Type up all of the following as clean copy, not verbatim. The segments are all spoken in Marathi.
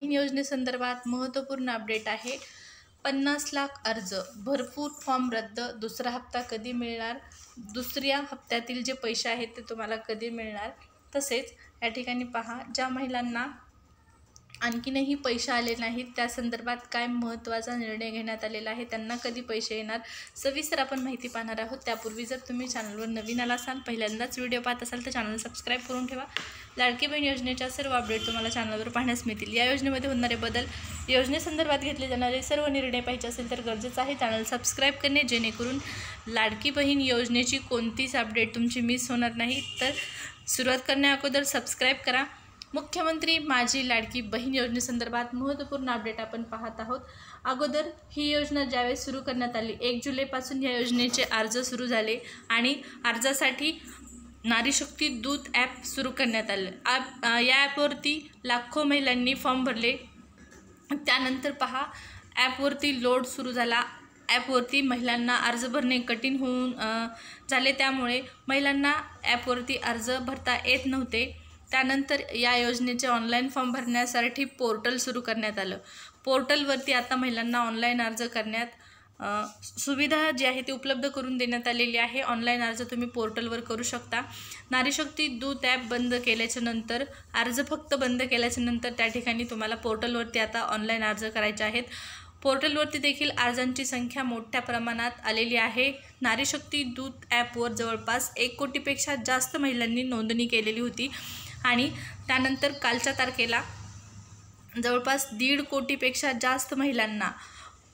योजनेसंदर्भात महत्त्वपूर्ण अपडेट आहे। 50 लाख अर्ज, भरपूर फॉर्म रद्द, दुसरा हप्ता कधी मिळणार, दुसऱ्या हप्त्यातील जे पैसे आहेत ते तुम्हाला कधी मिळणार। तसेच या ठिकाणी पहा, ज्या महिलांना आणखीनही पैसे आले नाहीत त्या संदर्भात काय महत्त्वाचा निर्णय घेण्यात आलेला आहे, त्यांना कधी पैसे येणार, सविस्तर आपण माहिती पाहणार आहोत। त्यापूर्वी जर तुम्ही चॅनलवर नवीन आला असाल, पहिल्यांदाच व्हिडिओ पाहत असाल तर चॅनल सबस्क्राईब करून ठेवा। लाडकी बहीण योजनेच्या सर्व अपडेट तुम्हाला चॅनलवर पाहण्यास मिळतील। या योजनेमध्ये होणारे बदल, योजनेसंदर्भात घेतले जाणारे सर्व निर्णय पाहिजे असेल तर गरजेचं आहे चॅनल सबस्क्राईब करणे, जेणेकरून लाडकी बहीण योजनेची कोणतीच अपडेट तुमची मिस होणार नाही। तर सुरुवात करण्या अगोदर सबस्क्राईब करा। मुख्यमंत्री माझी लाडकी बहीण योजनेसंदर्भात महत्त्वपूर्ण अपडेट आपण पाहत आहोत। अगोदर ही योजना ज्यावेळेस सुरू करण्यात आली, 1 जुलैपासून या योजनेचे अर्ज सुरू झाले आणि अर्जासाठी नारी शक्ती दूत ॲप सुरू करण्यात आलं। या ॲपवरती लाखो महिलांनी फॉर्म भरले। त्यानंतर पहा, ॲपवरती लोड सुरू झाला। ॲपवरती महिलांना अर्ज भरणे कठीण होऊन झाले, त्यामुळे महिलांना ॲपवरती अर्ज भरता येत नव्हते। त्यानंतर या योजनेचे ऑनलाईन फॉर्म भरण्यासाठी पोर्टल सुरू करण्यात आलं। पोर्टलवरती आता महिलांना ऑनलाईन अर्ज करण्यात सुविधा जी आहे ती उपलब्ध करून देण्यात आलेली आहे। ऑनलाईन अर्ज तुम्ही पोर्टलवर करू शकता। नारी शक्ती दूत ॲप बंद केल्याच्या नंतर, अर्ज फक्त बंद केल्याच्या नंतर त्या ठिकाणी तुम्हाला पोर्टलवरती आता ऑनलाईन अर्ज करायचे आहेत। पोर्टलवरती देखील अर्जांची संख्या मोठ्या प्रमाणात आलेली आहे। नारी शक्ती दूत ॲपवर जवळपास 1 कोटीपेक्षा जास्त महिलांनी नोंदणी केलेली होती आणि त्यानंतर कालच्या तारखेला जवळपास 1.5 कोटीपेक्षा जास्त महिलांना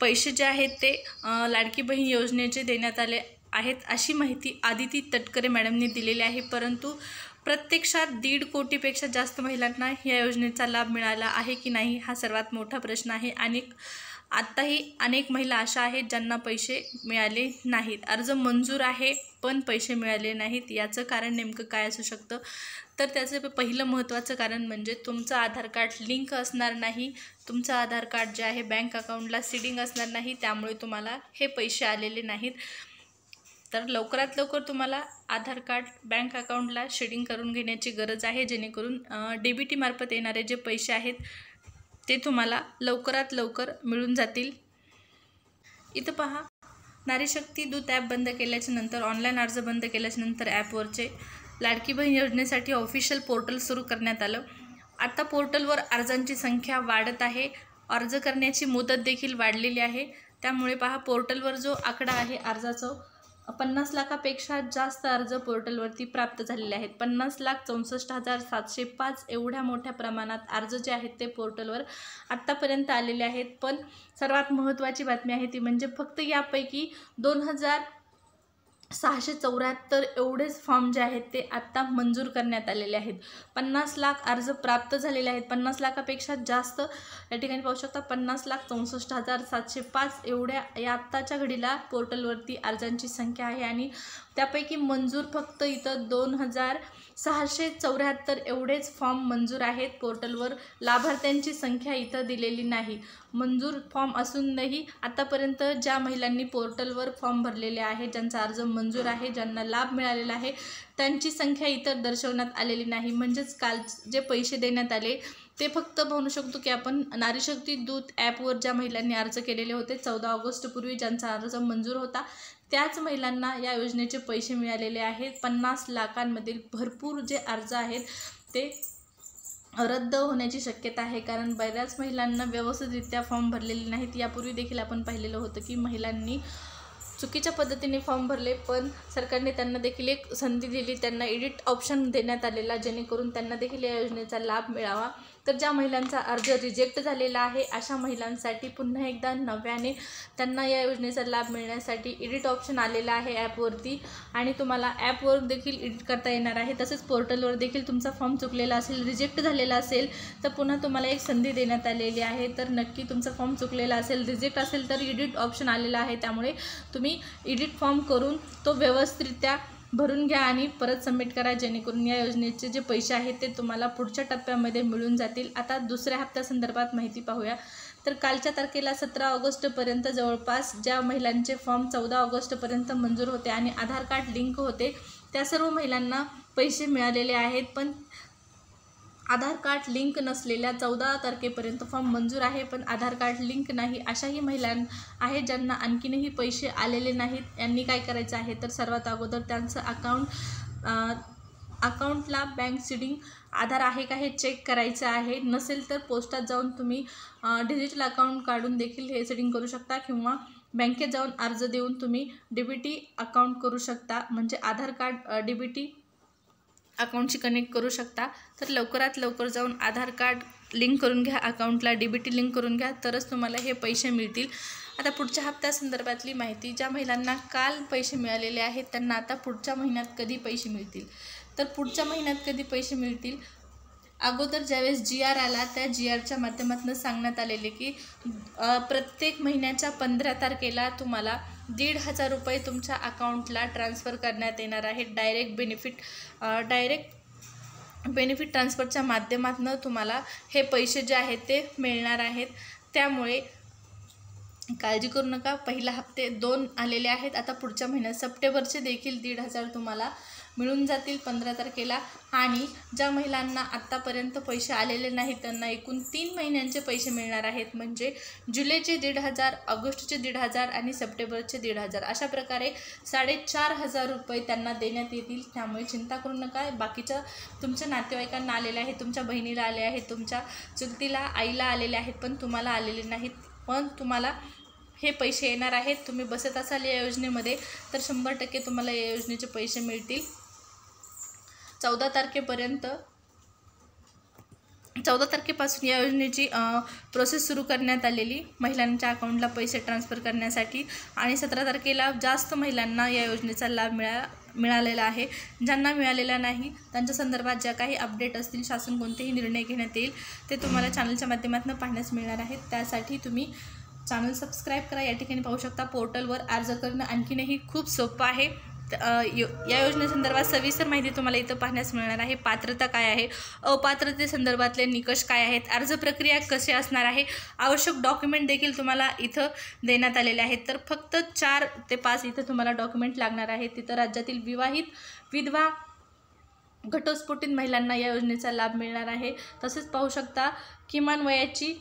पैसे जे आहेत ते लाडकी बहीण योजनेचे देण्यात आले आहेत, अशी माहिती आदिती तटकरे मॅडमने दिलेली आहे। परंतु प्रत्यक्षात 1.5 कोटीपेक्षा जास्त महिलांना या योजनेचा लाभ मिळाला आहे की नाही, हा सर्वात मोठा प्रश्न आहे। आणि आत्ताही अनेक महिला अशा आहेत ज्यांना पैसे मिळाले नाहीत। अर्ज मंजूर आहे पण पैसे मिळाले नाहीत। याचं कारण नेमकं काय असू शकतं, तर त्याचं पहिलं महत्त्वाचं कारण म्हणजे तुमचं आधार कार्ड लिंक असणार नाही। तुमचं आधार कार्ड जे आहे बँक अकाउंटला सीडिंग असणार नाही, त्यामुळे तुम्हाला हे पैसे आलेले नाहीत। तर लवकरात लवकर तुम्हाला आधार कार्ड बँक अकाउंटला शेडिंग करून घेण्याची गरज आहे, जेणेकरून DBT मार्फत येणारे जे पैसे आहेत ते तुम्हाला लवकरात लवकर मिळून जातील। इथं पहा, नारी शक्ती दूत ॲप बंद केल्याच्या नंतर, ऑनलाईन अर्ज बंद केल्याच्या नंतर ॲपवरचे लाडकी बहीण योजनेसाठी ऑफिशियल पोर्टल सुरू करण्यात आलं। आता पोर्टलवर अर्जांची संख्या वाढत आहे, अर्ज करण्याची मुदत देखील वाढलेली आहे। त्यामुळे पहा, पोर्टलवर जो आकडा आहे अर्जाचा, 50 लाखापेक्षा जास्त अर्ज पोर्टलवरती प्राप्त झालेले आहेत। 50,64,705 एवढ्या मोठ्या प्रमाणात अर्ज जे आहेत ते पोर्टलवर आत्तापर्यंत आलेले आहेत। पण सर्वात महत्त्वाची बातमी आहे ती म्हणजे फक्त यापैकी 2,674 एवढेच फॉर्म जे आहेत ते आत्ता मंजूर करण्यात आलेले आहेत। 50 लाख अर्ज प्राप्त झालेले आहेत। 50 लाखापेक्षा जास्त या ठिकाणी पाहू शकता, 50,64,705 एवढ्या या आत्ताच्या घडीला पोर्टलवरती अर्जांची संख्या आहे आणि त्यापैकी मंजूर फक्त इथं 2,674 एवढेच फॉर्म मंजूर आहेत। पोर्टलवर लाभार्थ्यांची संख्या इथं दिलेली नाही। मंजूर फॉर्म असूनही आतापर्यंत ज्या महिलांनी पोर्टलवर फॉर्म भरलेले आहे, ज्यांचा अर्ज मंजूर आहे, ज्यांना लाभ मिळालेला आहे, त्यांची संख्या इथं दर्शवण्यात आलेली नाही। म्हणजेच काल जे पैसे देण्यात आले ते फक्त म्हणू शकतो की आपण नारी शक्ती दूत ॲपवर ज्या महिलांनी अर्ज केलेले होते 14 ऑगस्टपूर्वी ज्यांचा अर्ज मंजूर होता, त्याच महिलांना या योजनेचे पैसे मिळालेले आहेत। 50 लाखांमधील भरपूर जे अर्ज आहेत ते रद्द होण्याची शक्यता आहे, कारण बऱ्याच महिलांना व्यवस्थितरित्या फॉर्म भरलेले नाहीत। यापूर्वी देखील आपण पाहिलेलं होतं की महिलांनी चुकीच्या पद्धतीने फॉर्म भरले, पण सरकारने त्यांना देखील एक संधी दिली, त्यांना एडिट ऑप्शन देण्यात आलेला, जेणेकरून त्यांना देखील या योजनेचा लाभ मिळावा। तर ज्या महिलांचा अर्ज रिजेक्ट झालेला आहे अशा महिलांसाठी पुन्हा एकदा नव्याने त्यांना या योजनेचा लाभ मिळण्यासाठी एडिट ऑप्शन आलेला आहे ॲपवरती आणि तुम्हाला ॲपवर देखील एडिट करता येणार आहे। तसेच पोर्टलवर देखील तुमचा फॉर्म चुकलेला असेल, रिजेक्ट झालेला असेल तर पुन्हा तुम्हाला एक संधी देण्यात आलेली आहे। तर नक्की तुमचा फॉर्म चुकलेला असेल, रिजेक्ट असेल तर एडिट ऑप्शन आलेला आहे, त्यामुळे तुम्ही एडिट फॉर्म करून तो व्यवस्थितरित्या भरून घ्या आणि परत सबमिट करा, जेणेकरून या योजनेचे जे पैसे आहेत ते तुम्हाला पुढच्या टप्प्यामध्ये मिळून जातील। आता दुसऱ्या हप्त्यासंदर्भात माहिती पाहूया। तर कालच्या तारखेला 17 ऑगस्टपर्यंत जवळपास ज्या महिलांचे फॉर्म 14 ऑगस्टपर्यंत मंजूर होते आणि आधार कार्ड लिंक होते, त्या सर्व महिलांना पैसे मिळालेले आहेत। पण आधार कार्ड लिंक नसलेल्या 14 तारखेपर्यंत फॉर्म मंजूर आहे, पण आधार कार्ड लिंक नाही अशाही महिला आहेत ज्यांना आणखीनही पैसे आलेले नाहीत. यांनी काय करायचं आहे तर सर्वात अगोदर त्यांचं अकाउंटला बँक सीडिंग आधार आहे का हे चेक करायचं आहे. नसेल तर पोस्टात जाऊन तुम्ही डिजिटल अकाउंट काढून देखील हे सेटिंग करू शकता किंवा बँकेत जाऊन अर्ज देऊन तुम्ही DBT अकाउंट करू शकता, म्हणजे आधार कार्ड DBT अकाउंटशी कनेक्ट करू शकता. तर लवकरात लवकर जाऊन आधार कार्ड लिंक करून घ्या, अकाउंटला DBT लिंक करून घ्या, तरच तुम्हाला हे पैसे मिळतील. आता पुढच्या हप्त्यासंदर्भातली माहिती, ज्या महिलांना काल पैसे मिळालेले आहेत त्यांना आता पुढच्या महिन्यात कधी पैसे मिळतील तर पुढच्या महिन्यात कधी पैसे मिळतील, अगोदर ज्यावेळेस GR आला त्या GRच्या माध्यमातून सांगण्यात आलेले की प्रत्येक महिन्याच्या 15 तारखेला तुम्हाला 1,500 रुपये तुमच्या अकाउंटला ट्रान्सफर करण्यात येणार आहे. डायरेक्ट बेनिफिट ट्रान्सफरच्या माध्यमातून तुम्हाला हे पैसे जे आहेत ते मिळणार आहेत. त्यामुळे काळजी करू नका. पहिला हप्ते 2 आलेले आहेत. आता पुढच्या महिन्यात सप्टेंबरचे देखील 1,500 तुम्हाला मिळून जातील 15 तारखेला. आणि ज्या महिलांना आत्तापर्यंत पैसे आलेले नाहीत त्यांना एकूण 3 महिन्यांचे पैसे मिळणार आहेत, म्हणजे जुलैचे 1,500, ऑगस्टचे 1,500 आणि सप्टेंबरचे 1,500 अशा प्रकारे 4,500 रुपये त्यांना देण्यात येतील. त्यामुळे चिंता करू नका. बाकीच्या तुमच्या नातेवाईकांना आलेले आहेत, तुमच्या बहिणीला आले आहेत, तुमच्या चुलतीला आईला आलेले आहेत, पण तुम्हाला आलेले नाहीत. पण तुम्हाला हे पैसे येणार आहेत. तुम्ही बसत असाल या योजनेमध्ये तर 100% तुम्हाला या योजनेचे पैसे मिळतील. 14 तारखेपासून या योजनेची प्रोसेस सुरू करण्यात आलेली महिलांच्या अकाउंटला पैसे ट्रान्सफर करण्यासाठी, आणि 17 तारखेला जास्त महिलांना या योजनेचा लाभ मिळालेला आहे. ज्यांना मिळालेला नाही त्यांच्या संदर्भात ज्या काही अपडेट असतील, शासन कोणतेही निर्णय घेण्यात येईल ते तुम्हाला चॅनलच्या माध्यमातून पाहण्यास मिळणार आहेत. त्यासाठी तुम्ही चॅनल सबस्क्राईब करा. या ठिकाणी पाहू शकता पोर्टलवर अर्ज करणं आणखीनही खूप सोपं आहे. या योजनेसंदर्भात सविस्तर माहिती तुम्हाला इथं पाहण्यास मिळणार आहे. पात्रता काय आहे, अपात्रतेसंदर्भातले निकष काय आहेत, अर्ज प्रक्रिया कशी असणार आहे, आवश्यक डॉक्युमेंट देखील तुम्हाला इथं देण्यात आलेले आहेत. तर फक्त 4 ते 5 इथं तुम्हाला डॉक्युमेंट लागणार आहेत. तिथं राज्यातील विवाहित, विधवा, घटस्फोटित महिलांना या योजनेचा लाभ मिळणार आहे. तसेच पाहू शकता किमान वयाची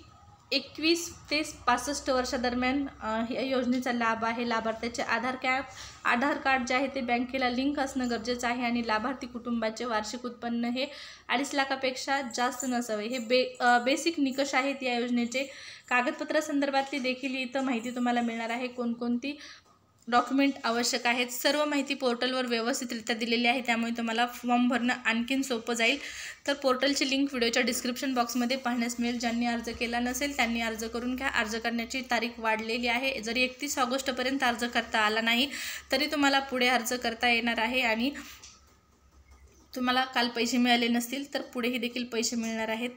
21 ते 65 वर्षादरम्यान या योजनेचा लाभ आहे. लाभार्थ्याचे आधार कार्ड जे आहे ते बँकेला लिंक असणं गरजेचं आहे आणि लाभार्थी कुटुंबाचे वार्षिक उत्पन्न हे 2.5 लाखापेक्षा जास्त नसावे. हे बेसिक निकष आहेत या योजनेचे. कागदपत्रासंदर्भातली देखील इथं माहिती तुम्हाला मिळणार आहे. कोणकोणती डॉक्युमेंट आवश्यक आहेत सर्व माहिती पोर्टलवर व्यवस्थितरित्या दिलेली आहे. त्यामुळे तुम्हाला फॉर्म भरणं आणखीन सोपं जाईल. तर पोर्टलची लिंक व्हिडिओच्या डिस्क्रिप्शन बॉक्समध्ये पाहण्यास मिळेल. ज्यांनी अर्ज केला नसेल त्यांनी अर्ज करून घ्या. अर्ज करण्याची तारीख वाढलेली आहे. जरी 31 ऑगस्टपर्यंत अर्ज करता आला नाही तरी तुम्हाला पुढे अर्ज करता येणार आहे. आणि तुम्हाला काल पैसे मिळाले नसतील तर पुढेही देखील पैसे मिळणार आहेत.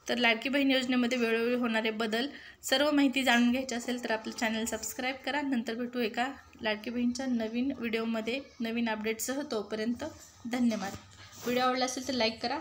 तर लाडकी बहीण योजनेमध्ये वेळोवेळी होणारे बदल सर्व माहिती जाणून घ्यायची असेल तर आपलं चॅनल सबस्क्राईब करा. नंतर भेटू एका लाडकी बहीणच्या नवीन व्हिडिओमध्ये नवीन अपडेटसह. तोपर्यंत धन्यवाद. व्हिडिओ आवडला असेल तर लाईक करा.